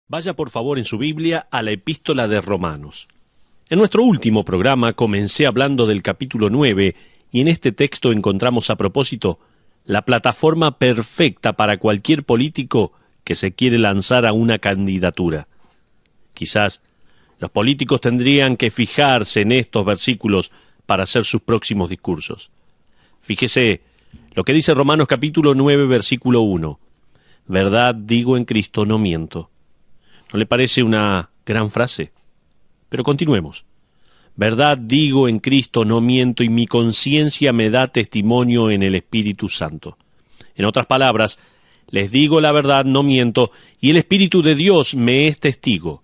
Vaya por favor en su Biblia a la Epístola de Romanos. En nuestro último programa comencé hablando del capítulo 9 y en este texto encontramos a propósito la plataforma perfecta para cualquier político que se quiere lanzar a una candidatura. Quizás los políticos tendrían que fijarse en estos versículos para hacer sus próximos discursos. Fíjese lo que dice Romanos capítulo 9, versículo 1. Verdad digo en Cristo, no miento. ¿No le parece una gran frase? Pero continuemos. Verdad digo en Cristo, no miento, y mi conciencia me da testimonio en el Espíritu Santo. En otras palabras, les digo la verdad, no miento, y el Espíritu de Dios me es testigo.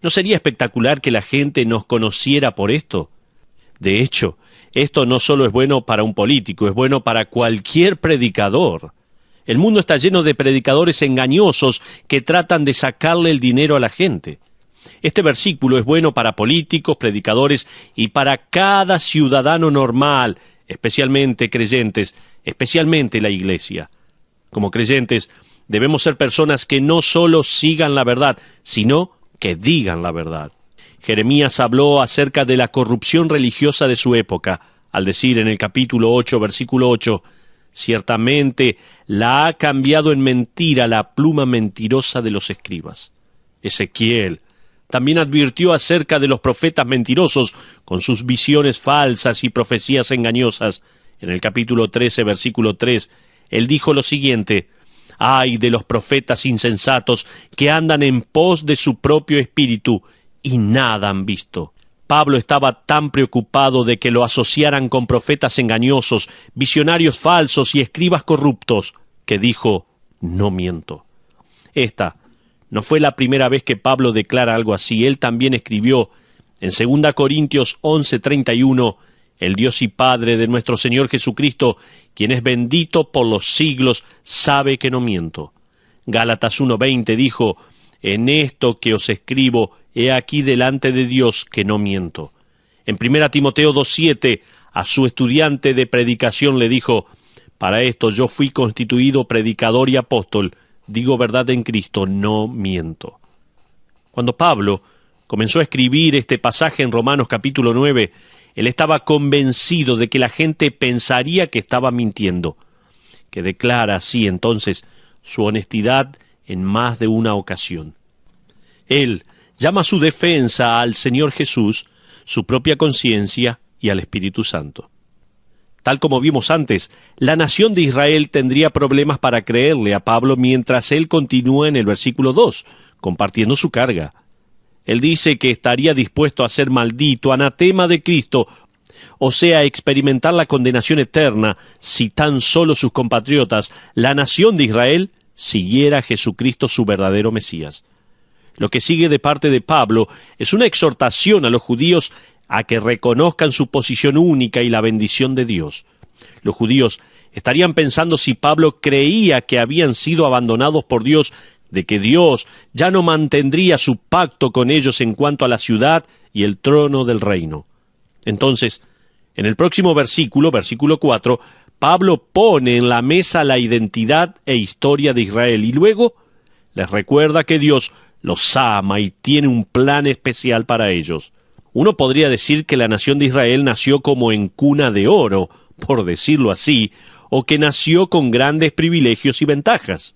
¿No sería espectacular que la gente nos conociera por esto? De hecho, esto no solo es bueno para un político, es bueno para cualquier predicador. El mundo está lleno de predicadores engañosos que tratan de sacarle el dinero a la gente. Este versículo es bueno para políticos, predicadores y para cada ciudadano normal, especialmente creyentes, especialmente la iglesia. Como creyentes, debemos ser personas que no solo sigan la verdad, sino que digan la verdad. Jeremías habló acerca de la corrupción religiosa de su época, al decir en el capítulo 8, versículo 8, ciertamente la ha cambiado en mentira la pluma mentirosa de los escribas. Ezequiel también advirtió acerca de los profetas mentirosos con sus visiones falsas y profecías engañosas. En el capítulo 13, versículo 3, él dijo lo siguiente: «Ay de los profetas insensatos que andan en pos de su propio espíritu y nada han visto». Pablo estaba tan preocupado de que lo asociaran con profetas engañosos, visionarios falsos y escribas corruptos, que dijo, no miento. Esta no fue la primera vez que Pablo declara algo así. Él también escribió en 2 Corintios 11:31, el Dios y Padre de nuestro Señor Jesucristo, quien es bendito por los siglos, sabe que no miento. Gálatas 1:20 dijo, en esto que os escribo, he aquí delante de Dios que no miento. En 1 Timoteo 2:7, a su estudiante de predicación le dijo, para esto yo fui constituido predicador y apóstol, digo verdad en Cristo, no miento. Cuando Pablo comenzó a escribir este pasaje en Romanos capítulo 9, él estaba convencido de que la gente pensaría que estaba mintiendo, que declara así entonces su honestidad en más de una ocasión. Él llama a su defensa al Señor Jesús, su propia conciencia y al Espíritu Santo. Tal como vimos antes, la nación de Israel tendría problemas para creerle a Pablo mientras él continúa en el versículo 2, compartiendo su carga. Él dice que estaría dispuesto a ser maldito, anatema de Cristo, o sea, experimentar la condenación eterna si tan solo sus compatriotas, la nación de Israel, siguiera a Jesucristo su verdadero Mesías. Lo que sigue de parte de Pablo es una exhortación a los judíos a que reconozcan su posición única y la bendición de Dios. Los judíos estarían pensando si Pablo creía que habían sido abandonados por Dios, de que Dios ya no mantendría su pacto con ellos en cuanto a la ciudad y el trono del reino. Entonces, en el próximo versículo, versículo 4, Pablo pone en la mesa la identidad e historia de Israel y luego les recuerda que Dios los ama y tiene un plan especial para ellos. Uno podría decir que la nación de Israel nació como en cuna de oro, por decirlo así, o que nació con grandes privilegios y ventajas.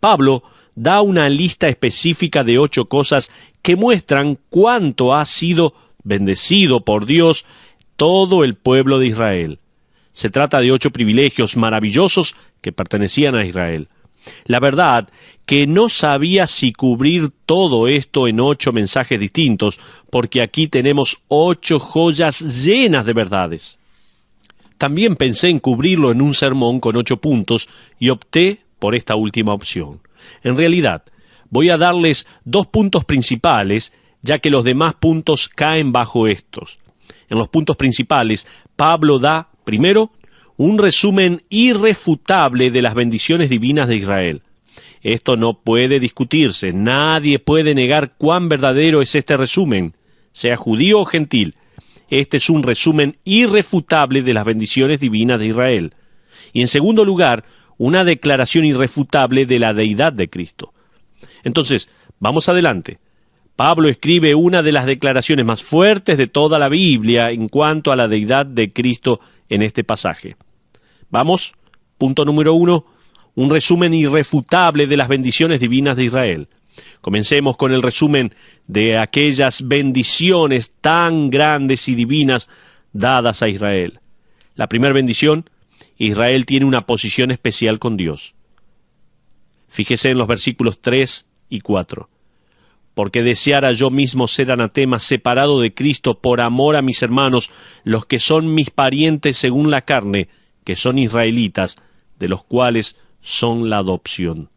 Pablo da una lista específica de 8 cosas que muestran cuánto ha sido bendecido por Dios todo el pueblo de Israel. Se trata de 8 privilegios maravillosos que pertenecían a Israel. La verdad que no sabía si cubrir todo esto en 8 mensajes distintos, porque aquí tenemos 8 joyas llenas de verdades. También pensé en cubrirlo en un sermón con 8 puntos y opté por esta última opción. En realidad, voy a darles 2 puntos principales, ya que los demás puntos caen bajo estos. En los puntos principales, Pablo da, primero, un resumen irrefutable de las bendiciones divinas de Israel. Esto no puede discutirse, nadie puede negar cuán verdadero es este resumen, sea judío o gentil. Este es un resumen irrefutable de las bendiciones divinas de Israel. Y en segundo lugar, una declaración irrefutable de la deidad de Cristo. Entonces, Vamos adelante. Pablo escribe una de las declaraciones más fuertes de toda la Biblia en cuanto a la deidad de Cristo en este pasaje. Vamos, punto número 1, un resumen irrefutable de las bendiciones divinas de Israel. Comencemos con el resumen de aquellas bendiciones tan grandes y divinas dadas a Israel. La primera bendición, Israel tiene una posición especial con Dios. Fíjese en los versículos 3 y 4. Porque deseara yo mismo ser anatema, separado de Cristo por amor a mis hermanos, los que son mis parientes según la carne, que son israelitas, de los cuales son la adopción.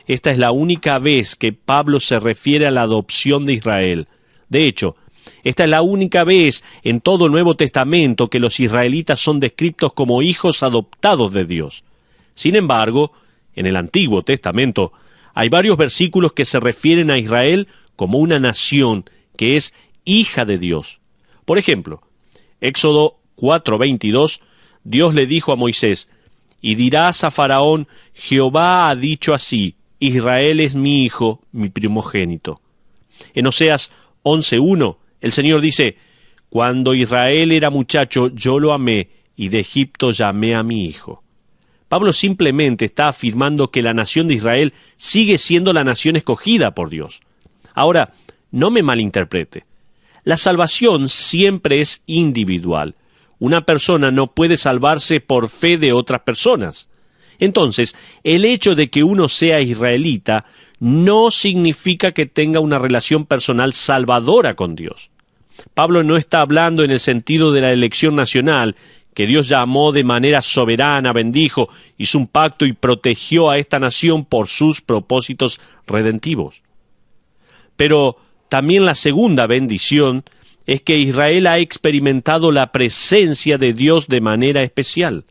Esta es la única vez que Pablo se refiere a la adopción de Israel. De hecho, esta es la única vez en todo el Nuevo Testamento que los israelitas son descritos como hijos adoptados de Dios. Sin embargo, en el Antiguo Testamento hay varios versículos que se refieren a Israel como una nación que es hija de Dios. Por ejemplo, Éxodo 4:22, Dios le dijo a Moisés, y dirás a Faraón, Jehová ha dicho así, Israel es mi hijo, mi primogénito. En Oseas 11:1, el Señor dice, cuando Israel era muchacho, yo lo amé, y de Egipto llamé a mi hijo. Pablo simplemente está afirmando que la nación de Israel sigue siendo la nación escogida por Dios. Ahora, no me malinterprete. La salvación siempre es individual. Una persona no puede salvarse por fe de otras personas. Entonces, el hecho de que uno sea israelita no significa que tenga una relación personal salvadora con Dios. Pablo no está hablando en el sentido de la elección nacional, que Dios llamó de manera soberana, bendijo, hizo un pacto y protegió a esta nación por sus propósitos redentivos. Pero también la segunda bendición es que Israel ha experimentado la presencia de Dios de manera especial.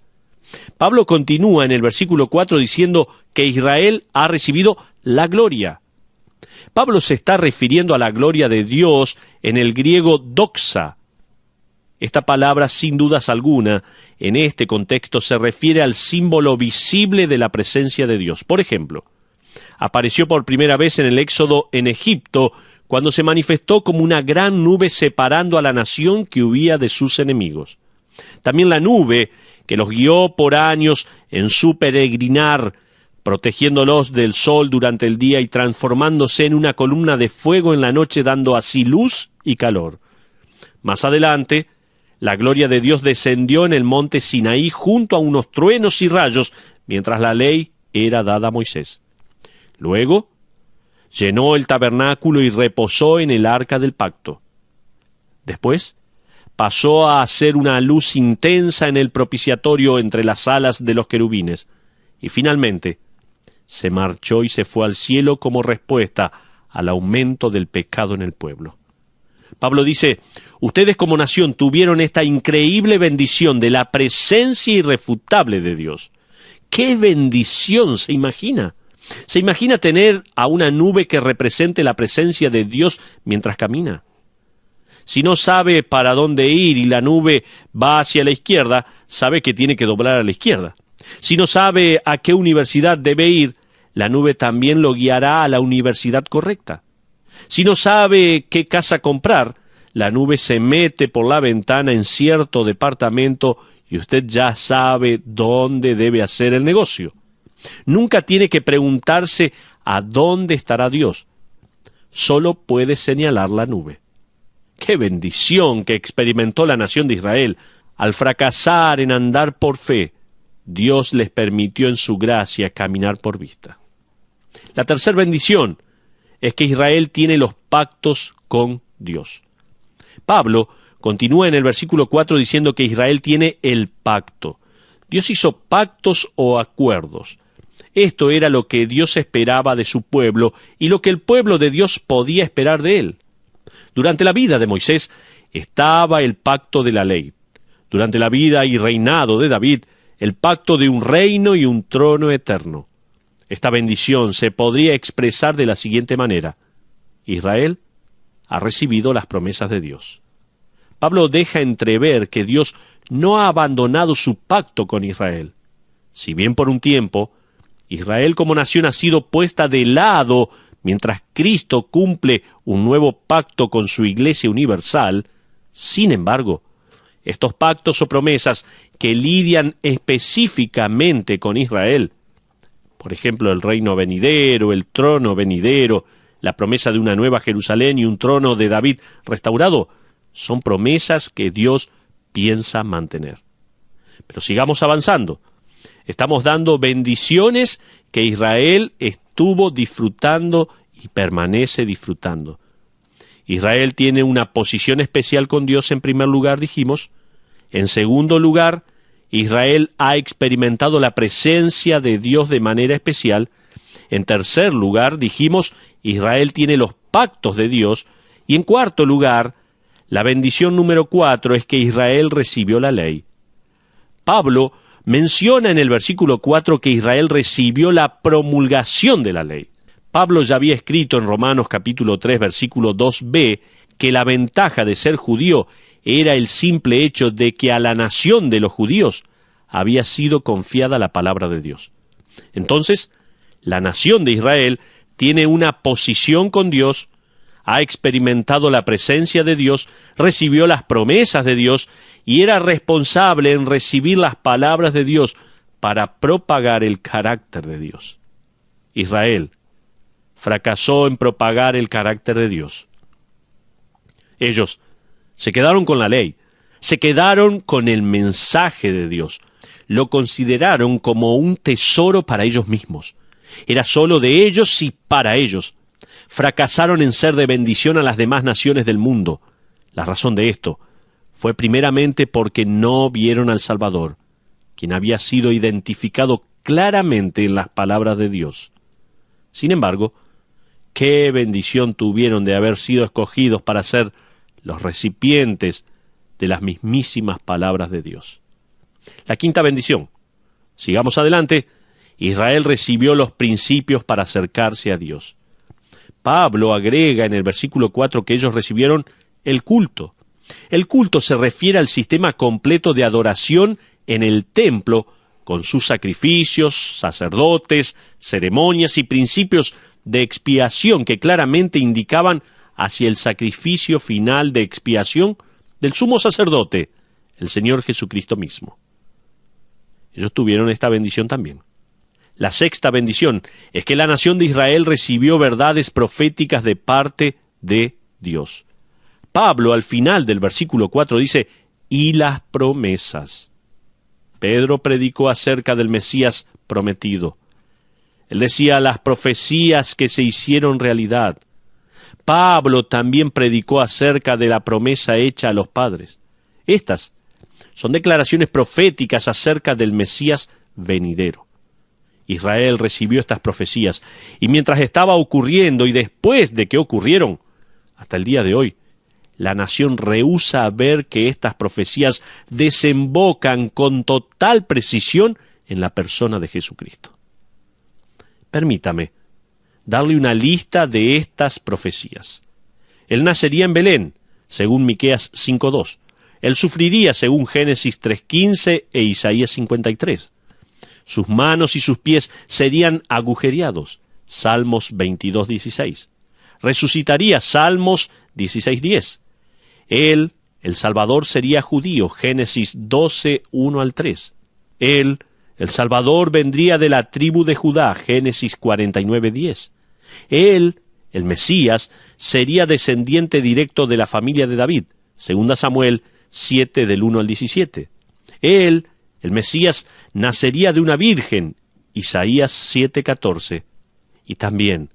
Pablo continúa en el versículo 4 diciendo que Israel ha recibido la gloria. Pablo se está refiriendo a la gloria de Dios en el griego doxa. Esta palabra, sin dudas alguna, en este contexto se refiere al símbolo visible de la presencia de Dios. Por ejemplo, apareció por primera vez en el Éxodo en Egipto, cuando se manifestó como una gran nube separando a la nación que huía de sus enemigos. También la nube que los guió por años en su peregrinar, protegiéndolos del sol durante el día y transformándose en una columna de fuego en la noche, dando así luz y calor. Más adelante, la gloria de Dios descendió en el monte Sinaí junto a unos truenos y rayos, mientras la ley era dada a Moisés. Luego, llenó el tabernáculo y reposó en el arca del pacto. Después, pasó a hacer una luz intensa en el propiciatorio entre las alas de los querubines. Y finalmente, se marchó y se fue al cielo como respuesta al aumento del pecado en el pueblo. Pablo dice, ustedes como nación tuvieron esta increíble bendición de la presencia irrefutable de Dios. ¡Qué bendición! ¿Se imagina? ¿Se imagina tener a una nube que represente la presencia de Dios mientras camina? Si no sabe para dónde ir y la nube va hacia la izquierda, sabe que tiene que doblar a la izquierda. Si no sabe a qué universidad debe ir, la nube también lo guiará a la universidad correcta. Si no sabe qué casa comprar, la nube se mete por la ventana en cierto departamento y usted ya sabe dónde debe hacer el negocio. Nunca tiene que preguntarse a dónde estará Dios. Solo puede señalar la nube. ¡Qué bendición que experimentó la nación de Israel! Al fracasar en andar por fe, Dios les permitió en su gracia caminar por vista. La tercera bendición es que Israel tiene los pactos con Dios. Pablo continúa en el versículo 4 diciendo que Israel tiene el pacto. Dios hizo pactos o acuerdos. Esto era lo que Dios esperaba de su pueblo y lo que el pueblo de Dios podía esperar de él. Durante la vida de Moisés estaba el pacto de la ley. Durante la vida y reinado de David, el pacto de un reino y un trono eterno. Esta bendición se podría expresar de la siguiente manera. Israel ha recibido las promesas de Dios. Pablo deja entrever que Dios no ha abandonado su pacto con Israel. Si bien por un tiempo, Israel como nación ha sido puesta de lado mientras Cristo cumple un nuevo pacto con su Iglesia universal. Sin embargo, estos pactos o promesas que lidian específicamente con Israel, por ejemplo, el reino venidero, el trono venidero, la promesa de una nueva Jerusalén y un trono de David restaurado, son promesas que Dios piensa mantener. Pero sigamos avanzando. Estamos dando bendiciones que Israel estuvo disfrutando y permanece disfrutando. Israel tiene una posición especial con Dios en primer lugar, dijimos. En segundo lugar, Israel ha experimentado la presencia de Dios de manera especial. En tercer lugar, dijimos, Israel tiene los pactos de Dios. Y en cuarto lugar, la bendición número 4 es que Israel recibió la ley. Pablo menciona en el versículo 4 que Israel recibió la promulgación de la ley. Pablo ya había escrito en Romanos capítulo 3, versículo 2b, que la ventaja de ser judío era el simple hecho de que a la nación de los judíos había sido confiada la palabra de Dios. Entonces, la nación de Israel tiene una posición con Dios, ha experimentado la presencia de Dios, recibió las promesas de Dios y era responsable en recibir las palabras de Dios para propagar el carácter de Dios. Israel fracasó en propagar el carácter de Dios. Ellos se quedaron con la ley, se quedaron con el mensaje de Dios, lo consideraron como un tesoro para ellos mismos. Era solo de ellos y para ellos. Fracasaron en ser de bendición a las demás naciones del mundo. La razón de esto fue primeramente porque no vieron al Salvador, quien había sido identificado claramente en las palabras de Dios. Sin embargo, qué bendición tuvieron de haber sido escogidos para ser los recipientes de las mismísimas palabras de Dios. La quinta bendición. Sigamos adelante. Israel recibió los principios para acercarse a Dios. Pablo agrega en el versículo 4 que ellos recibieron el culto. El culto se refiere al sistema completo de adoración en el templo, con sus sacrificios, sacerdotes, ceremonias y principios de expiación que claramente indicaban hacia el sacrificio final de expiación del sumo sacerdote, el Señor Jesucristo mismo. Ellos tuvieron esta bendición también. La sexta bendición es que la nación de Israel recibió verdades proféticas de parte de Dios. Pablo, al final del versículo 4, dice, y las promesas. Pedro predicó acerca del Mesías prometido. Él decía las profecías que se hicieron realidad. Pablo también predicó acerca de la promesa hecha a los padres. Estas son declaraciones proféticas acerca del Mesías venidero. Israel recibió estas profecías, y mientras estaba ocurriendo y después de que ocurrieron, hasta el día de hoy, la nación rehúsa ver que estas profecías desembocan con total precisión en la persona de Jesucristo. Permítame darle una lista de estas profecías. Él nacería en Belén, según Miqueas 5:2. Él sufriría, según Génesis 3:15 e Isaías 53. Sus manos y sus pies serían agujereados, Salmos 22:16. Resucitaría, Salmos 16:10. Él, el Salvador, sería judío, Génesis 12:1-3. Él, el Salvador, vendría de la tribu de Judá, Génesis 49:10. Él, el Mesías, sería descendiente directo de la familia de David, 2 Samuel 7:1-17. Él, el Mesías, nacería de una virgen, Isaías 7:14. Y también,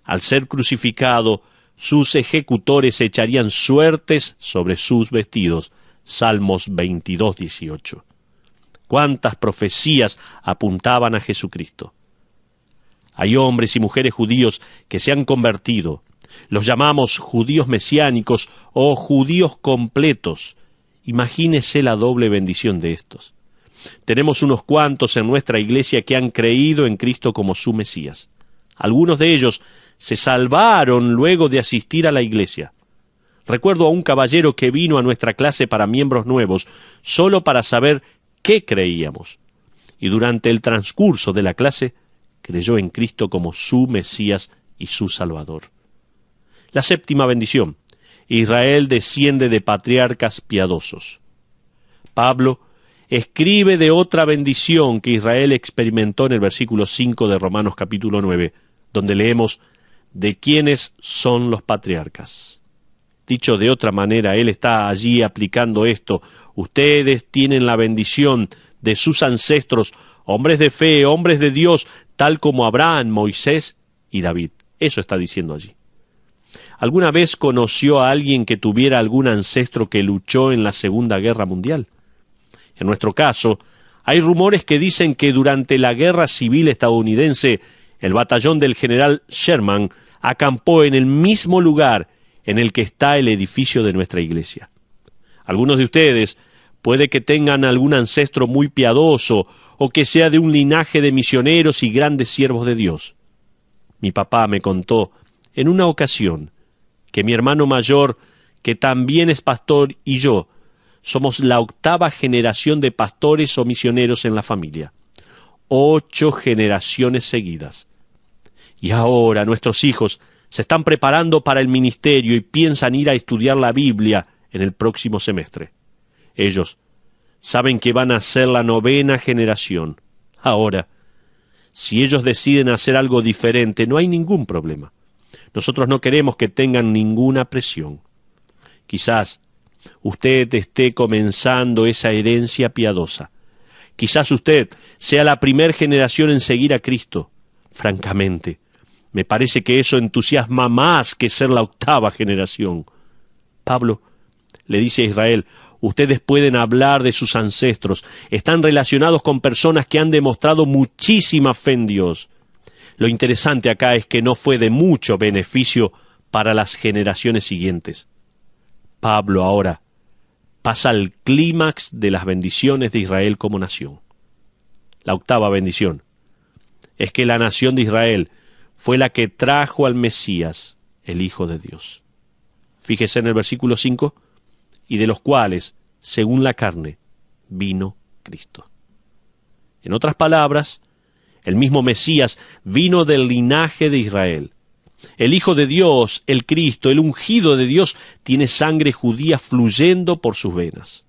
al ser crucificado, sus ejecutores echarían suertes sobre sus vestidos, Salmos 22:18. ¿Cuántas profecías apuntaban a Jesucristo? Hay hombres y mujeres judíos que se han convertido. Los llamamos judíos mesiánicos o judíos completos. Imagínese la doble bendición de estos. Tenemos unos cuantos en nuestra iglesia que han creído en Cristo como su Mesías. Algunos de ellos se salvaron luego de asistir a la iglesia. Recuerdo a un caballero que vino a nuestra clase para miembros nuevos solo para saber qué creíamos. Y durante el transcurso de la clase creyó en Cristo como su Mesías y su Salvador. La séptima bendición. Israel desciende de patriarcas piadosos. Pablo escribe de otra bendición que Israel experimentó en el versículo 5 de Romanos capítulo 9, donde leemos: ¿de quiénes son los patriarcas? Dicho de otra manera, él está allí aplicando esto. Ustedes tienen la bendición de sus ancestros, hombres de fe, hombres de Dios, tal como Abraham, Moisés y David. Eso está diciendo allí. ¿Alguna vez conoció a alguien que tuviera algún ancestro que luchó en la Segunda Guerra Mundial? En nuestro caso, hay rumores que dicen que durante la Guerra Civil estadounidense, el batallón del general Sherman acampó en el mismo lugar en el que está el edificio de nuestra iglesia. Algunos de ustedes puede que tengan algún ancestro muy piadoso o que sea de un linaje de misioneros y grandes siervos de Dios. Mi papá me contó en una ocasión que mi hermano mayor, que también es pastor, y yo somos la 8ª generación de pastores o misioneros en la familia. 8 generaciones seguidas. Y ahora nuestros hijos se están preparando para el ministerio y piensan ir a estudiar la Biblia en el próximo semestre. Ellos saben que van a ser la 9ª generación. Ahora, si ellos deciden hacer algo diferente, no hay ningún problema. Nosotros no queremos que tengan ninguna presión. Quizás usted esté comenzando esa herencia piadosa. Quizás usted sea la 1ª generación en seguir a Cristo. Francamente, me parece que eso entusiasma más que ser la 8ª generación. Pablo le dice a Israel: ustedes pueden hablar de sus ancestros, están relacionados con personas que han demostrado muchísima fe en Dios. Lo interesante acá es que no fue de mucho beneficio para las generaciones siguientes. Pablo ahora pasa al clímax de las bendiciones de Israel como nación. La 8ª bendición es que la nación de Israel fue la que trajo al Mesías, el Hijo de Dios. Fíjese en el versículo 5, y de los cuales, según la carne, vino Cristo. En otras palabras, el mismo Mesías vino del linaje de Israel. El Hijo de Dios, el Cristo, el ungido de Dios, tiene sangre judía fluyendo por sus venas.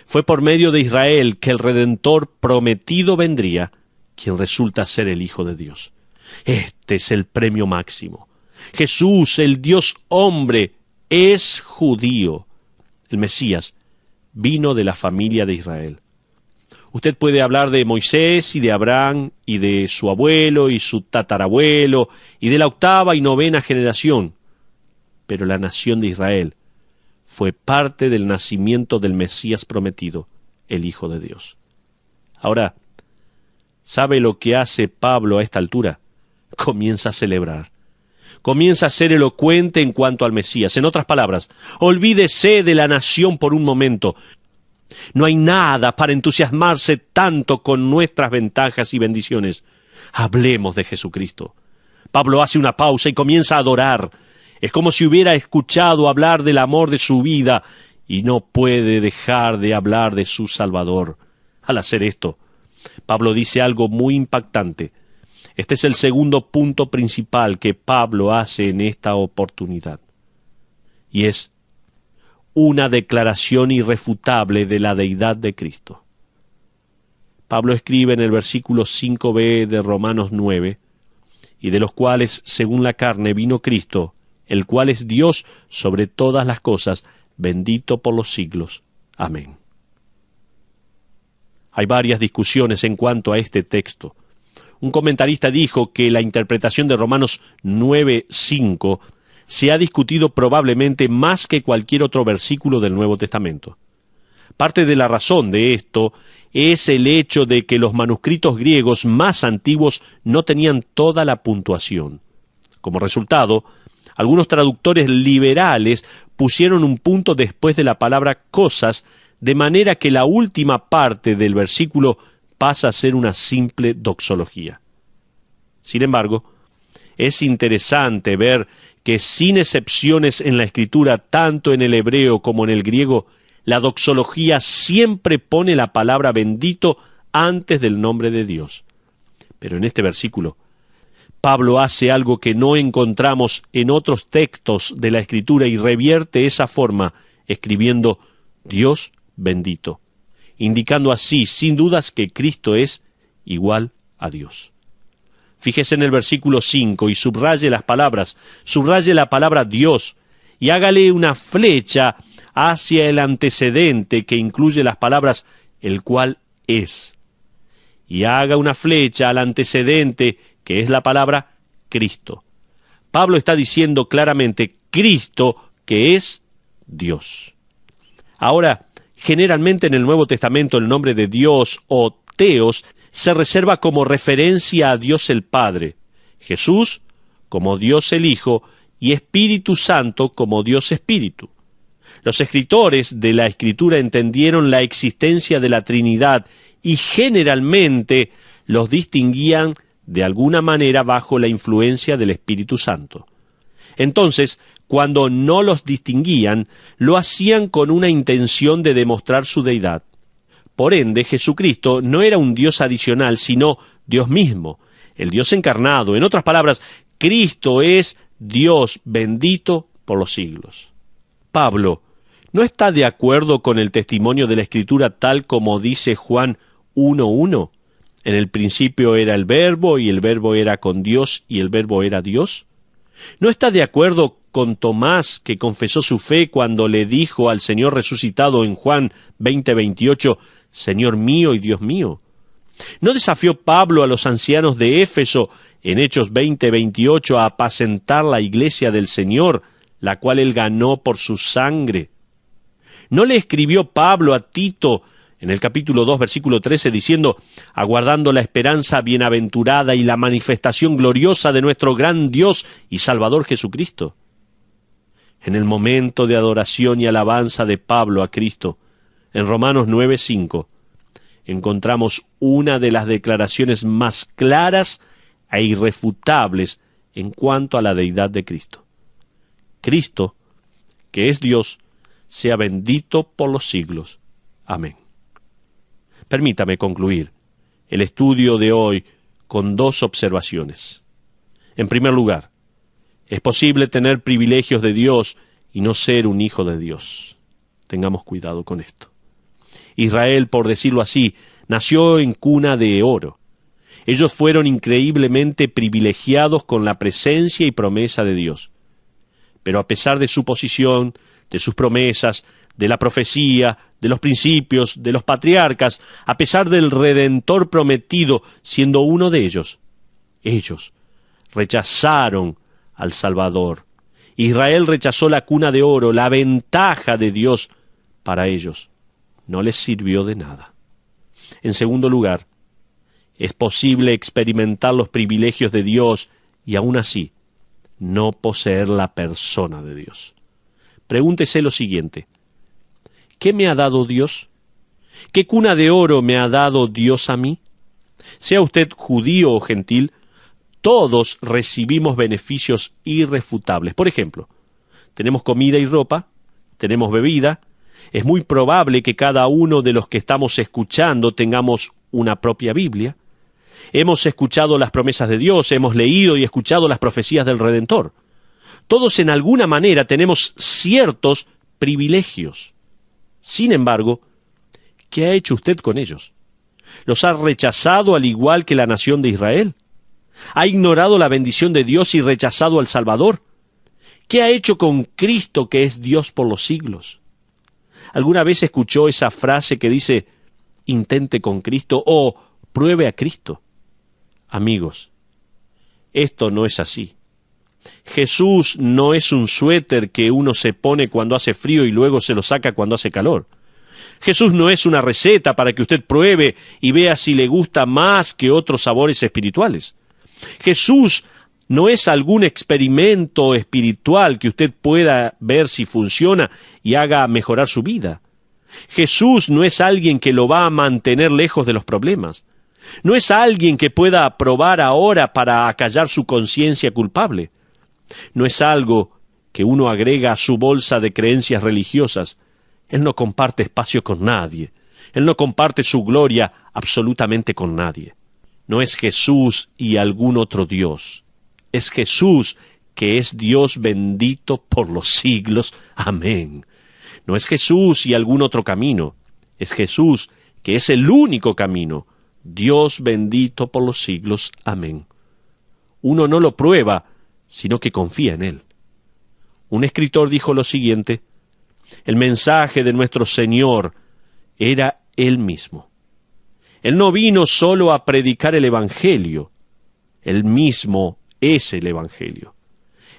Fue por medio de Israel que el Redentor prometido vendría, quien resulta ser el Hijo de Dios. Este es el premio máximo. Jesús, el Dios hombre, es judío. El Mesías vino de la familia de Israel. Usted puede hablar de Moisés y de Abraham y de su abuelo y su tatarabuelo y de la 8ª y 9ª generación, pero la nación de Israel fue parte del nacimiento del Mesías prometido, el Hijo de Dios. Ahora, ¿sabe lo que hace Pablo a esta altura? Comienza a celebrar. Comienza a ser elocuente en cuanto al Mesías. En otras palabras, olvídese de la nación por un momento. No hay nada para entusiasmarse tanto con nuestras ventajas y bendiciones. Hablemos de Jesucristo. Pablo hace una pausa y comienza a adorar. Es como si hubiera escuchado hablar del amor de su vida y no puede dejar de hablar de su Salvador. Al hacer esto, Pablo dice algo muy impactante. Este es el segundo punto principal que Pablo hace en esta oportunidad. Y es una declaración irrefutable de la deidad de Cristo. Pablo escribe en el versículo 5b de Romanos 9, y de los cuales, según la carne, vino Cristo, el cual es Dios sobre todas las cosas, bendito por los siglos. Amén. Hay varias discusiones en cuanto a este texto. Un comentarista dijo que la interpretación de Romanos 9:5 se ha discutido probablemente más que cualquier otro versículo del Nuevo Testamento. Parte de la razón de esto es el hecho de que los manuscritos griegos más antiguos no tenían toda la puntuación. Como resultado, algunos traductores liberales pusieron un punto después de la palabra cosas, de manera que la última parte del versículo pasa a ser una simple doxología. Sin embargo, es interesante ver que sin excepciones en la Escritura, tanto en el hebreo como en el griego, la doxología siempre pone la palabra bendito antes del nombre de Dios. Pero en este versículo, Pablo hace algo que no encontramos en otros textos de la Escritura y revierte esa forma escribiendo Dios bendito, indicando así, sin dudas, que Cristo es igual a Dios. Fíjese en el versículo 5 y subraye las palabras, subraye la palabra Dios y hágale una flecha hacia el antecedente que incluye las palabras el cual es. Y haga una flecha al antecedente que es la palabra Cristo. Pablo está diciendo claramente Cristo, que es Dios. Ahora, generalmente en el Nuevo Testamento el nombre de Dios o Teos se reserva como referencia a Dios el Padre, Jesús como Dios el Hijo y Espíritu Santo como Dios Espíritu. Los escritores de la Escritura entendieron la existencia de la Trinidad y generalmente los distinguían de alguna manera bajo la influencia del Espíritu Santo. Entonces, cuando no los distinguían, lo hacían con una intención de demostrar su deidad. Por ende, Jesucristo no era un Dios adicional, sino Dios mismo, el Dios encarnado. En otras palabras, Cristo es Dios bendito por los siglos. Pablo no está de acuerdo con el testimonio de la Escritura tal como dice Juan 1:1. En el principio era el Verbo, y el Verbo era con Dios, y el Verbo era Dios. ¿No está de acuerdo con Tomás, que confesó su fe cuando le dijo al Señor resucitado en Juan 20:28, Señor mío y Dios mío? ¿No desafió Pablo a los ancianos de Éfeso en Hechos 20:28 a apacentar la iglesia del Señor, la cual él ganó por su sangre? ¿No le escribió Pablo a Tito en el capítulo 2, versículo 13, diciendo, aguardando la esperanza bienaventurada y la manifestación gloriosa de nuestro gran Dios y Salvador Jesucristo? En el momento de adoración y alabanza de Pablo a Cristo, en Romanos 9:5, encontramos una de las declaraciones más claras e irrefutables en cuanto a la deidad de Cristo. Cristo, que es Dios, sea bendito por los siglos. Amén. Permítame concluir el estudio de hoy con dos observaciones. En primer lugar, es posible tener privilegios de Dios y no ser un hijo de Dios. Tengamos cuidado con esto. Israel, por decirlo así, nació en cuna de oro. Ellos fueron increíblemente privilegiados con la presencia y promesa de Dios. Pero a pesar de su posición, de sus promesas, de la profecía, de los principios, de los patriarcas, a pesar del Redentor prometido, siendo uno de ellos rechazaron al Salvador. Israel rechazó la cuna de oro, la ventaja de Dios para ellos. No les sirvió de nada. En segundo lugar, es posible experimentar los privilegios de Dios y aún así no poseer la persona de Dios. Pregúntese lo siguiente: ¿qué me ha dado Dios? ¿Qué cuna de oro me ha dado Dios a mí? Sea usted judío o gentil, todos recibimos beneficios irrefutables. Por ejemplo, tenemos comida y ropa, tenemos bebida. Es muy probable que cada uno de los que estamos escuchando tengamos una propia Biblia. Hemos escuchado las promesas de Dios, hemos leído y escuchado las profecías del Redentor. Todos en alguna manera tenemos ciertos privilegios. Sin embargo, ¿qué ha hecho usted con ellos? ¿Los ha rechazado al igual que la nación de Israel? ¿Ha ignorado la bendición de Dios y rechazado al Salvador? ¿Qué ha hecho con Cristo, que es Dios por los siglos? ¿Alguna vez escuchó esa frase que dice, intente con Cristo o pruebe a Cristo? Amigos, esto no es así. Jesús no es un suéter que uno se pone cuando hace frío y luego se lo saca cuando hace calor. Jesús no es una receta para que usted pruebe y vea si le gusta más que otros sabores espirituales. Jesús no es algún experimento espiritual que usted pueda ver si funciona y haga mejorar su vida. Jesús no es alguien que lo va a mantener lejos de los problemas. No es alguien que pueda aprobar ahora para acallar su conciencia culpable. No es algo que uno agrega a su bolsa de creencias religiosas. Él no comparte espacio con nadie. Él no comparte su gloria absolutamente con nadie. No es Jesús y algún otro Dios. es Jesús, que es Dios bendito por los siglos. Amén. No es Jesús y algún otro camino. Es Jesús, que es el único camino. Dios bendito por los siglos. Amén. Uno no lo prueba, sino que confía en Él. Un escritor dijo lo siguiente: el mensaje de nuestro Señor era Él mismo. Él no vino solo a predicar el Evangelio. Él mismo es el Evangelio.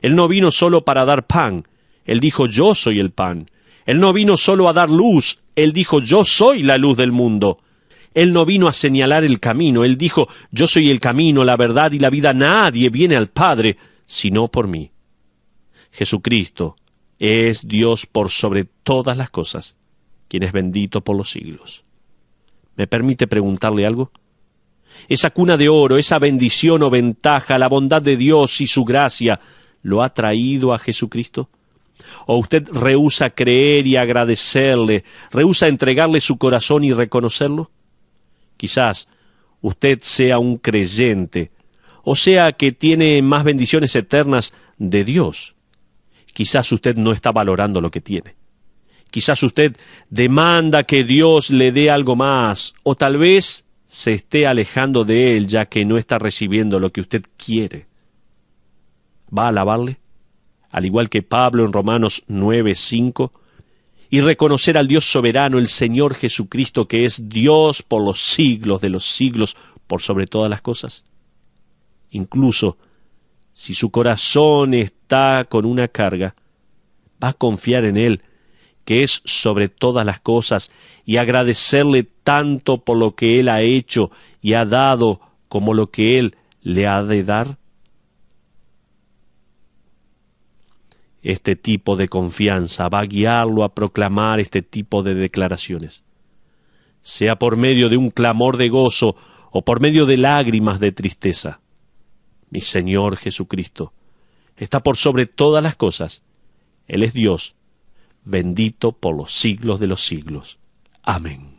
Él no vino solo para dar pan. Él dijo, yo soy el pan. Él no vino solo a dar luz. Él dijo, yo soy la luz del mundo. Él no vino a señalar el camino. Él dijo, yo soy el camino, la verdad y la vida. Nadie viene al Padre sino por mí. Jesucristo es Dios por sobre todas las cosas, quien es bendito por los siglos. ¿Me permite preguntarle algo? Esa cuna de oro, esa bendición o ventaja, la bondad de Dios y su gracia, ¿lo ha traído a Jesucristo? ¿O usted rehúsa creer y agradecerle, rehúsa entregarle su corazón y reconocerlo? Quizás usted sea un creyente, o sea que tiene más bendiciones eternas de Dios. Quizás usted no está valorando lo que tiene. Quizás usted demanda que Dios le dé algo más, o tal vez se esté alejando de Él ya que no está recibiendo lo que usted quiere. ¿Va a alabarle? Al igual que Pablo en Romanos 9:5, y reconocer al Dios soberano, el Señor Jesucristo, que es Dios por los siglos de los siglos, por sobre todas las cosas. Incluso si su corazón está con una carga, va a confiar en Él, que es sobre todas las cosas, y agradecerle tanto por lo que Él ha hecho y ha dado como lo que Él le ha de dar. Este tipo de confianza va a guiarlo a proclamar este tipo de declaraciones, sea por medio de un clamor de gozo o por medio de lágrimas de tristeza. Mi Señor Jesucristo está por sobre todas las cosas. Él es Dios, bendito por los siglos de los siglos. Amén.